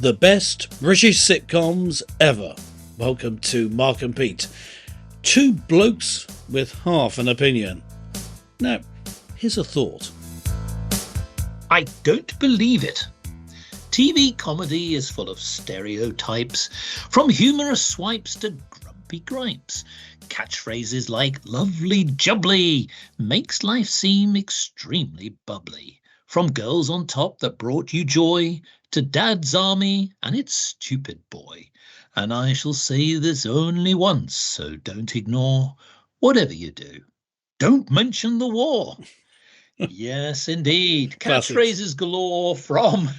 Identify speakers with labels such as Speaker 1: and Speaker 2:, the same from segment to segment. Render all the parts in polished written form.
Speaker 1: The best British sitcoms ever. Welcome to Mark and Pete. Two blokes with half an opinion. Now, here's a thought.
Speaker 2: I don't believe it. TV comedy is full of stereotypes, from humorous swipes to grumpy gripes. Catchphrases like lovely jubbly makes life seem extremely bubbly. From girls on top that brought you joy to Dad's Army and its stupid boy. And I shall say this only once, so don't ignore whatever you do. Don't mention the war. Yes, indeed. Catchphrases galore from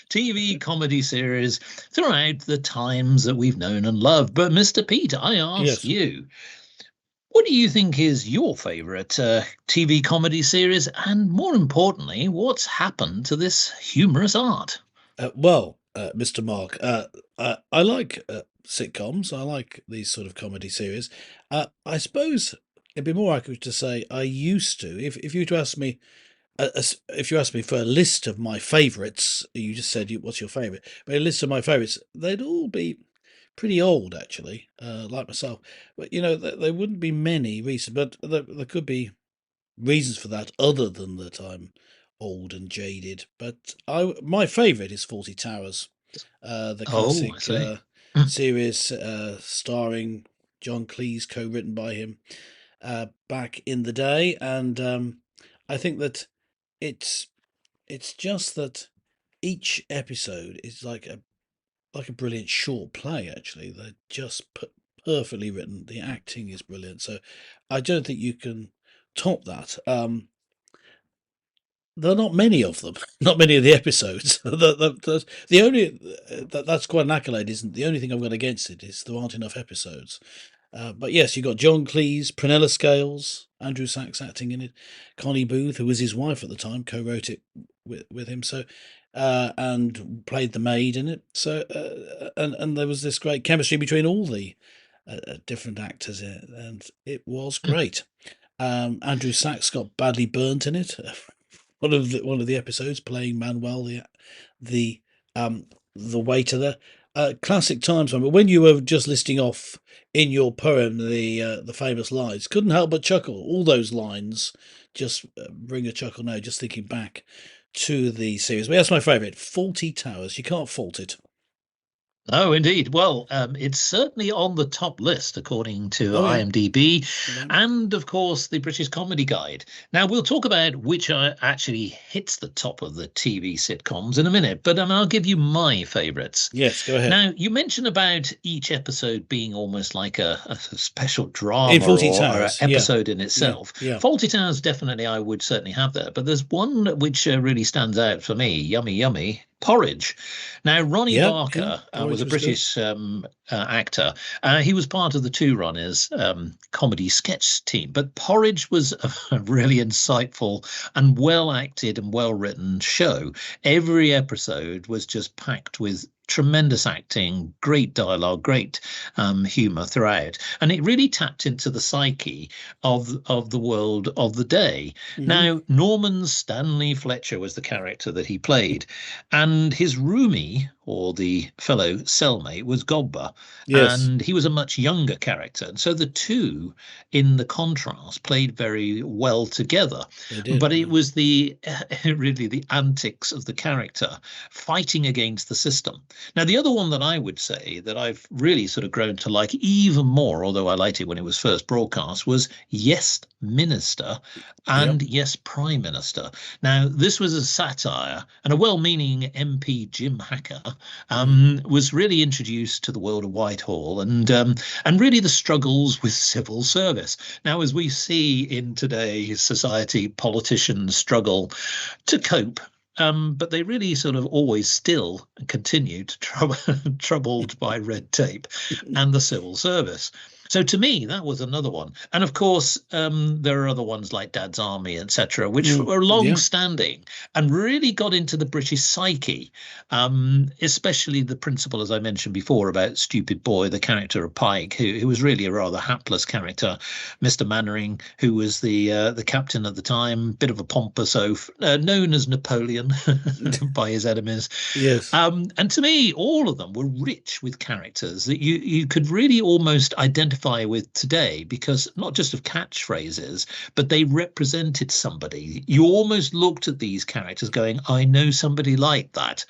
Speaker 2: TV comedy series throughout the times that we've known and loved. But Mr. Pete, I ask you, what do you think is your favourite TV comedy series? And more importantly, what's happened to this humorous art?
Speaker 1: Mr. Mark, I like sitcoms. I like these sort of comedy series. I suppose it'd be more accurate to say I used to. If you were to ask me, if you asked me for a list of my favourites, you just said, what's your favourite? But a list of my favourites, they'd all be pretty old, actually, like myself. But, you know, there wouldn't be many recent, but there could be reasons for that other than that I'm old and jaded. But my favourite is Fawlty Towers, the classic series starring John Cleese, co-written by him back in the day. And I think that it's just that each episode is like a brilliant short play. Actually, they're just perfectly written. The acting is brilliant, so I don't think you can top that. There are not many of them, not many of the episodes. The only that's quite an accolade, isn't it? The only thing I've got against it is there aren't enough episodes. But yes, you've got John Cleese, Prunella Scales, Andrew Sachs acting in it, Connie Booth, who was his wife at the time, co-wrote it with him. So, and played the maid in it. So, and there was this great chemistry between all the different actors in it, and it was great. Andrew Sachs got badly burnt in it. One of the episodes, playing Manuel, the waiter there. Classic times, but when you were just listing off in your poem the famous lines, couldn't help but chuckle. All those lines just bring a chuckle now, just thinking back to the series. But that's my favourite, Fawlty Towers. You can't fault it.
Speaker 2: Oh, indeed. Well, it's certainly on the top list, according to IMDb, and, of course, the British Comedy Guide. Now, we'll talk about which actually hits the top of the TV sitcoms in a minute, but I'll give you my favourites.
Speaker 1: Yes, go ahead.
Speaker 2: Now, you mentioned about each episode being almost like a special drama or an episode in itself.
Speaker 1: Yeah.
Speaker 2: Fawlty Towers, definitely, I would certainly have that. But there's one which really stands out for me, yummy, Porridge. Now, Ronnie Barker was a British actor. He was part of the Two Runners comedy sketch team, but Porridge was a really insightful and well-acted and well-written show. Every episode was just packed with tremendous acting, great dialogue, great humour throughout, and it really tapped into the psyche of the world of the day. Mm-hmm. Now, Norman Stanley Fletcher was the character that he played, and his roomie, or the fellow cellmate, was Gobber, and he was a much younger character. And so the two, in the contrast, played very well together. But it was really the antics of the character fighting against the system. Now, the other one that I would say that I've really sort of grown to like even more, although I liked it when it was first broadcast, was Yes Minister and Yes Prime Minister. Now, this was a satire, and a well-meaning MP, Jim Hacker, was really introduced to the world of Whitehall and really the struggles with civil service. Now, as we see in today's society, politicians struggle to cope. But they really sort of always still continue to troubled by red tape and the civil service. So to me, that was another one. And of course, there are other ones like Dad's Army, etc., which were
Speaker 1: Yeah.
Speaker 2: long-standing and really got into the British psyche, especially the principle, as I mentioned before, about Stupid Boy, the character of Pike, who was really a rather hapless character. Mr. Mannering, who was the captain at the time, bit of a pompous oaf, known as Napoleon by his enemies.
Speaker 1: Yes.
Speaker 2: And to me, all of them were rich with characters that you could really almost identify with today, because not just of catchphrases, but they represented somebody. You almost looked at these characters going, I know somebody like that.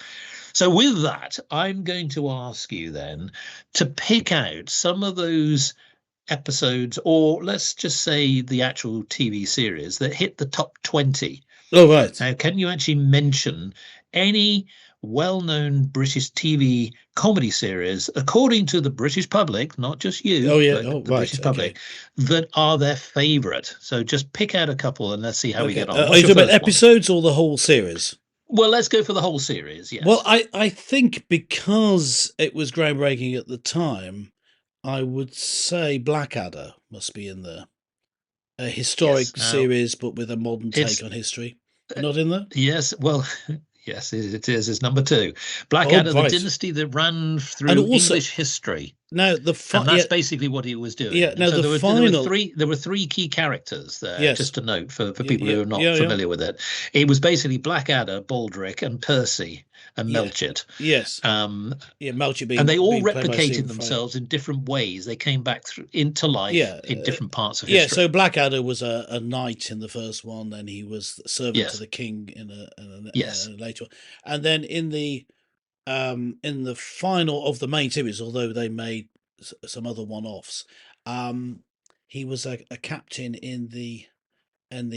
Speaker 2: So with that, I'm going to ask you then to pick out some of those episodes, or let's just say the actual TV series that hit the top 20.
Speaker 1: Oh, right.
Speaker 2: Now, can you actually mention any well-known British TV comedy series, according to the British public, not just you, but the
Speaker 1: right.
Speaker 2: British public, that are their favourite? So just pick out a couple and let's see how we get on.
Speaker 1: Are you talking about episodes or the whole series?
Speaker 2: Well, let's go for the whole series, yes.
Speaker 1: Well, I think because it was groundbreaking at the time, I would say Blackadder must be in there. A historic series, but with a modern take on history. Not in there?
Speaker 2: Yes, well, yes, it is. It's number 2. Blackadder, the dynasty that ran through English history.
Speaker 1: Now
Speaker 2: and that's basically what he was doing.
Speaker 1: Yeah. Now
Speaker 2: so there were 3 key characters there.
Speaker 1: Yes.
Speaker 2: Just to note for people who are not familiar with it. It was basically Blackadder, Baldric, and Percy and Melchett.
Speaker 1: Yes. Melchett being,
Speaker 2: and they all replicated themselves in different ways. They came back into life in different parts of history.
Speaker 1: Yeah. So Blackadder was a knight in the first one, then he was servant to the king in a later one, and then in the final of the main series, although they made some other one-offs, he was a captain in the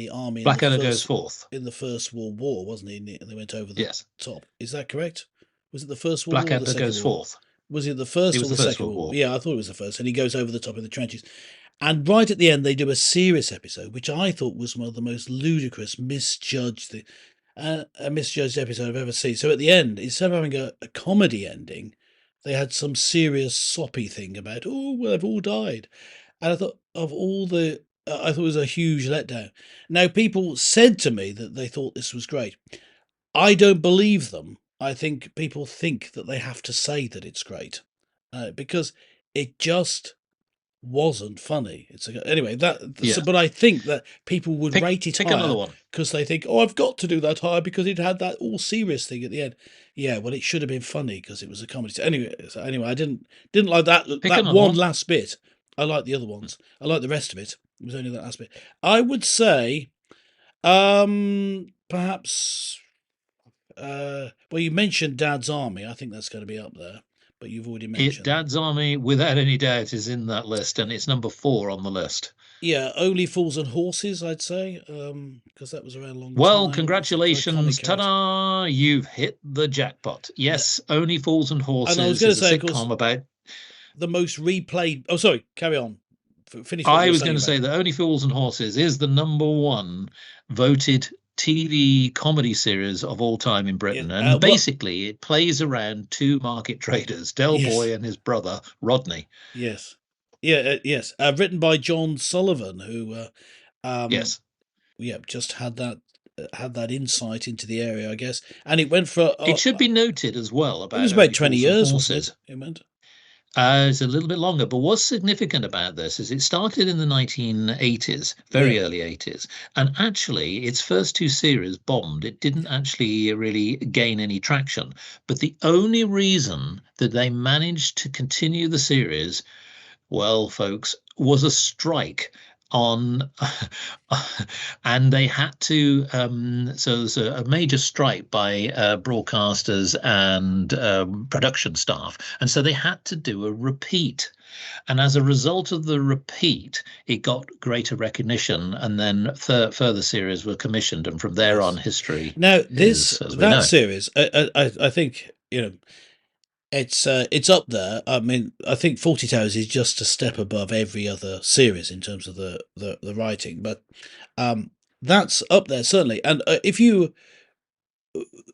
Speaker 1: army.
Speaker 2: Blackadder goes forth
Speaker 1: in the First World War, wasn't he? And they went over the top. Is that correct? Was it the First World War?
Speaker 2: Blackadder goes forth.
Speaker 1: Was it the first or the Second World War? Yeah, I thought it was the first. And he goes over the top in the trenches. And right at the end, they do a serious episode, which I thought was one of the most ludicrous, misjudged episode I've ever seen. So at the end, instead of having a comedy ending, they had some serious soppy thing about, they've all died. And I thought I thought it was a huge letdown. Now, people said to me that they thought this was great. I don't believe them. I think people think that they have to say that it's great, because it just wasn't funny. Anyway, but I think that people would rate it higher because they think, I've got to do that higher because it had that all serious thing at the end. Yeah, well, it should have been funny because it was a comedy. Anyway, I didn't like that one last bit. I like the other ones. I like the rest of it. It was only that last bit. I would say, perhaps. Well, you mentioned Dad's Army. I think that's going to be up there, but you've already mentioned
Speaker 2: Dad's Army, without any doubt, is in that list, and it's number 4 on the list.
Speaker 1: Yeah, Only Fools and Horses, I'd say, because that was around a long time.
Speaker 2: Well, congratulations, ta-da! You've hit the jackpot. Yes, Only Fools and Horses. And I was going to say, sitcom about
Speaker 1: the most replayed. Oh, sorry, carry on. Finish.
Speaker 2: I was going to say that Only Fools and Horses is the number 1 voted TV comedy series of all time in Britain, and basically it plays around 2 market traders, Del Boy and his brother Rodney.
Speaker 1: Yes, yes. Written by John Sullivan, who, just had that insight into the area, I guess, and it went for.
Speaker 2: It should be noted as well about.
Speaker 1: It was about 20 years, wasn't it? It went.
Speaker 2: It's a little bit longer, but what's significant about this is it started in the 1980s, very early 80s, and actually its first 2 series bombed. It didn't actually really gain any traction, but the only reason that they managed to continue the series, well, folks, was a strike on and they had to so there's a major strike by broadcasters and production staff, and so they had to do a repeat, and as a result of the repeat it got greater recognition, and then further series were commissioned, and from there on history
Speaker 1: now that series I think it's up there. I mean, I think Fawlty Towers is just a step above every other series in terms of the writing, but that's up there certainly. And if you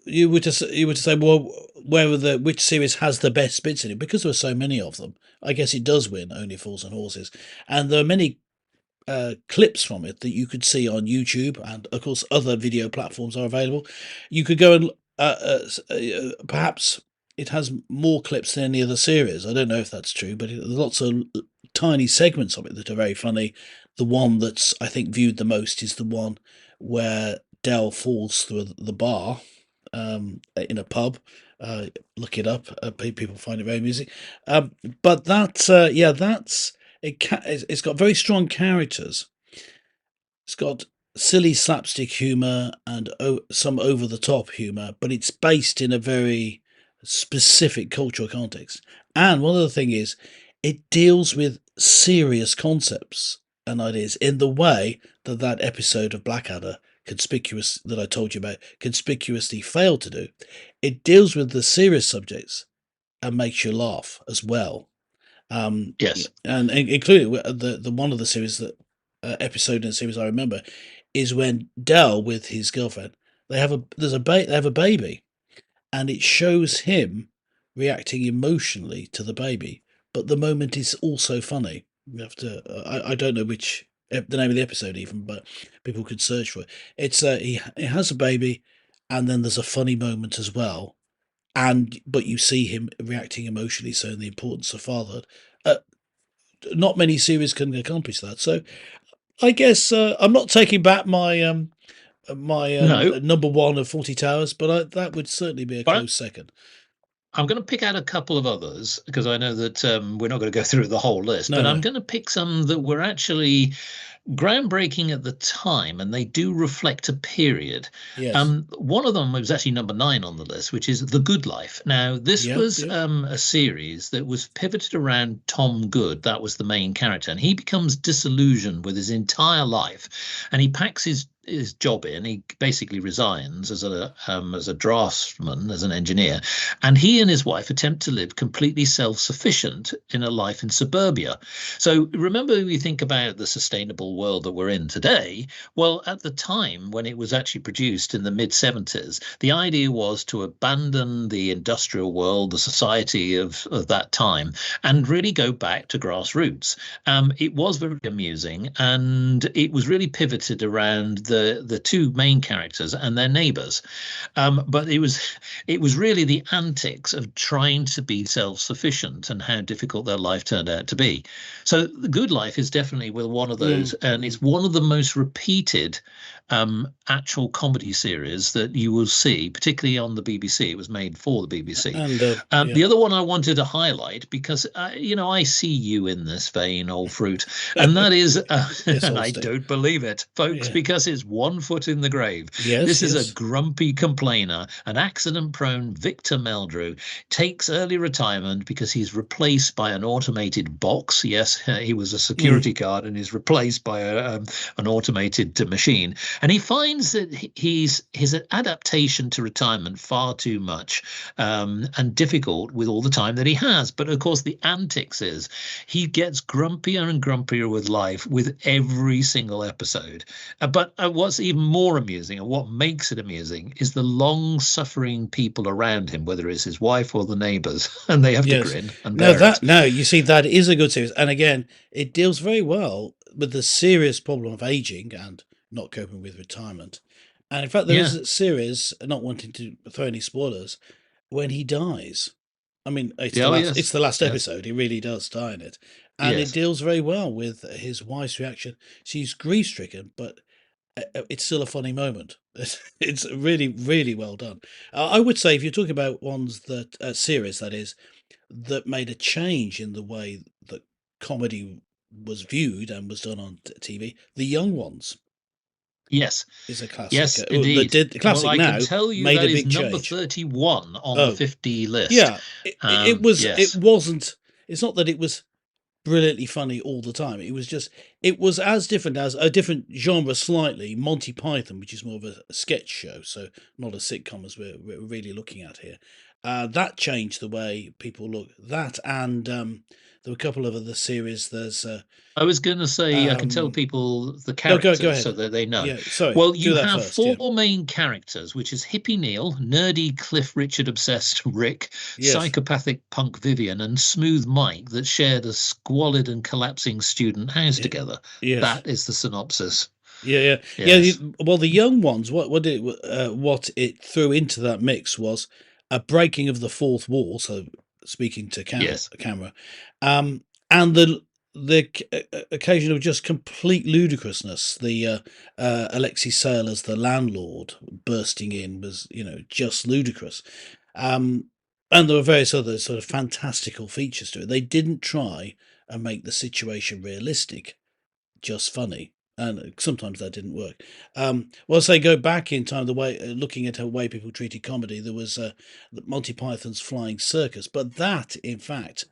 Speaker 1: you were to say, well, which series has the best bits in it? Because there are so many of them, I guess it does win Only Fools and Horses, and there are many clips from it that you could see on YouTube, and of course other video platforms are available. You could go and perhaps it has more clips than any other series. I don't know if that's true, but there's lots of tiny segments of it that are very funny. The one that's, I think, viewed the most is the one where Del falls through the bar in a pub. Look it up. People find it very amusing. But that's it's got very strong characters. It's got silly slapstick humor and some over the top humor, but it's based in a very specific cultural context. And one other thing is, it deals with serious concepts and ideas in the way that episode of Blackadder, conspicuous, that I told you about, conspicuously failed to do. It deals with the serious subjects and makes you laugh as well.
Speaker 2: Yes,
Speaker 1: and including the one of the series that episode in the series I remember is when Del with his girlfriend, they have a baby, and it shows him reacting emotionally to the baby, but the moment is also funny. You have to I don't know which the name of the episode even, but people could search for it. It's he has a baby, and then there's a funny moment as well, but you see him reacting emotionally, so the importance of fatherhood. Not many series can accomplish that. So I guess I'm not taking back my
Speaker 2: no,
Speaker 1: number one of Fawlty Towers, but that would certainly be a
Speaker 2: but
Speaker 1: close second.
Speaker 2: I'm going to pick out a couple of others because I know that we're not going to go through the whole list, but I'm going to pick some that were actually groundbreaking at the time, and they do reflect a period.
Speaker 1: Yes.
Speaker 2: One of them was actually number 9 on the list, which is The Good Life. Now, this was a series that was pivoted around Tom Good. That was the main character, and he becomes disillusioned with his entire life, and he packs his job in. He basically resigns as a draftsman, as an engineer, and he and his wife attempt to live completely self-sufficient in a life in suburbia. So remember, we think about the sustainable world that we're in today. Well, at the time when it was actually produced in the mid-70s, the idea was to abandon the industrial world, the society of that time, and really go back to grassroots. It was very amusing, and it was really pivoted around the two main characters and their neighbors, but it was really the antics of trying to be self-sufficient and how difficult their life turned out to be. So The Good Life is definitely one of those, and it's one of the most repeated actual comedy series that you will see, particularly on the BBC. It was made for the BBC. And the other one I wanted to highlight, because I see you in this vein, old fruit, and that is and I don't believe it, folks, because it's One Foot in the Grave. This is a grumpy complainer, an accident-prone Victor Meldrew, takes early retirement because he's replaced by an automated box. Yes, he was a security guard and is replaced by an automated machine. And he finds that his adaptation to retirement far too much and difficult with all the time that he has. But of course, the antics is he gets grumpier and grumpier with life with every single episode. But what's even more amusing, and what makes it amusing, is the long-suffering people around him, whether it's his wife or the neighbours, and they have to grin and bear it.
Speaker 1: No, you see, that is a good series, and again, it deals very well with the serious problem of aging and not coping with retirement. And in fact, there is a series, not wanting to throw any spoilers, when he dies. I mean, it's the last episode. He really does die in it, and it deals very well with his wife's reaction. She's grief-stricken, but it's still a funny moment. It's really, really well done. I would say, if you're talking about ones that series, that is, that made a change in the way that comedy was viewed and was done on TV, The Young Ones.
Speaker 2: Yes,
Speaker 1: is a classic.
Speaker 2: Yes, indeed.
Speaker 1: The classic
Speaker 2: I
Speaker 1: now
Speaker 2: can tell you
Speaker 1: made
Speaker 2: that
Speaker 1: a big
Speaker 2: is number
Speaker 1: change.
Speaker 2: 31 on the 50 list.
Speaker 1: Yeah, it was.
Speaker 2: Yes.
Speaker 1: It wasn't. It's not that it was brilliantly funny all the time. It was just it was as different as a different genre slightly, Monty Python, which is more of a sketch show, so not a sitcom as we're really looking at here. That changed the way people look. That and there were a couple of other series. There's
Speaker 2: I was going to say, I can tell people the characters
Speaker 1: go ahead.
Speaker 2: so that they know.
Speaker 1: Yeah, sorry.
Speaker 2: Well, you
Speaker 1: have
Speaker 2: first, four main characters, which is Hippie Neil, nerdy Cliff Richard obsessed Rick, psychopathic punk Vivian, and smooth Mike that shared a squalid and collapsing student house together. That is the synopsis.
Speaker 1: Yeah. Well, the young ones, what it threw into that mix was a breaking of the fourth wall. So speaking to camera, and the occasion of just complete ludicrousness. The Alexei Sayle as the landlord bursting in was, just ludicrous. And there were various other sort of fantastical features to it. They didn't try and make the situation realistic, just funny. And sometimes that didn't work. Once they go back in time, the way looking at the way people treated comedy, there was Monty Python's Flying Circus, but that, in fact,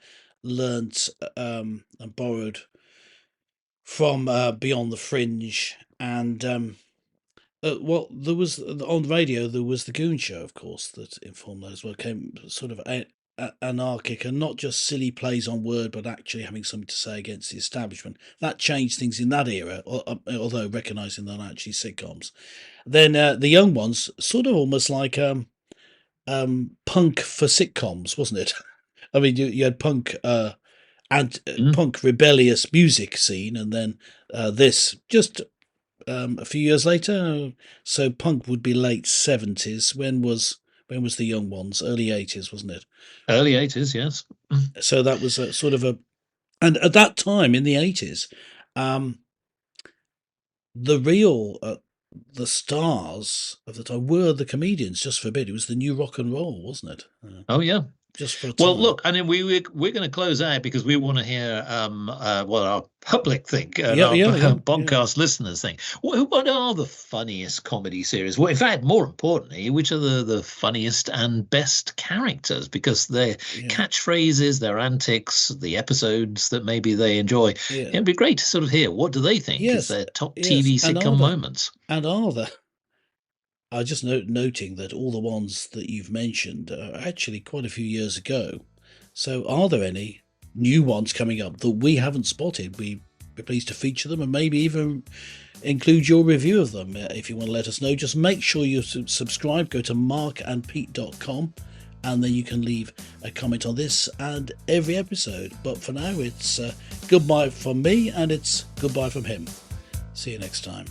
Speaker 1: learnt and borrowed from Beyond the Fringe, and there was on radio. There was the Goon Show, of course, that informed that as well. Came sort of anarchic and not just silly plays on word, but actually having something to say against the establishment. That changed things in that era, although recognising they're not actually sitcoms. Then the young ones, sort of almost like punk for sitcoms, wasn't it? I mean, you had punk punk rebellious music scene, and then this just a few years later. So punk would be late 70s. When was the young ones? Early 80s, wasn't it?
Speaker 2: Early 80s, yes.
Speaker 1: So that was a sort of and at that time in the 80s, the real the stars of the time were the comedians. Just for a bit, it was the new rock and roll, wasn't it?
Speaker 2: Oh yeah.
Speaker 1: Just for
Speaker 2: well, look, I mean, we're going to close out because we want to hear what our public think and our podcast listeners think. What are the funniest comedy series? Well, in fact, more importantly, which are the funniest and best characters? Because their catchphrases, their antics, the episodes that maybe they enjoy. It'd be great to sort of hear what do they think is their top TV sitcom moments.
Speaker 1: And are there? I just noting that all the ones that you've mentioned are actually quite a few years ago. So are there any new ones coming up that we haven't spotted? We'd be pleased to feature them and maybe even include your review of them. If you want to let us know, just make sure you subscribe. Go to markandpete.com and then you can leave a comment on this and every episode. But for now, it's goodbye from me and it's goodbye from him. See you next time.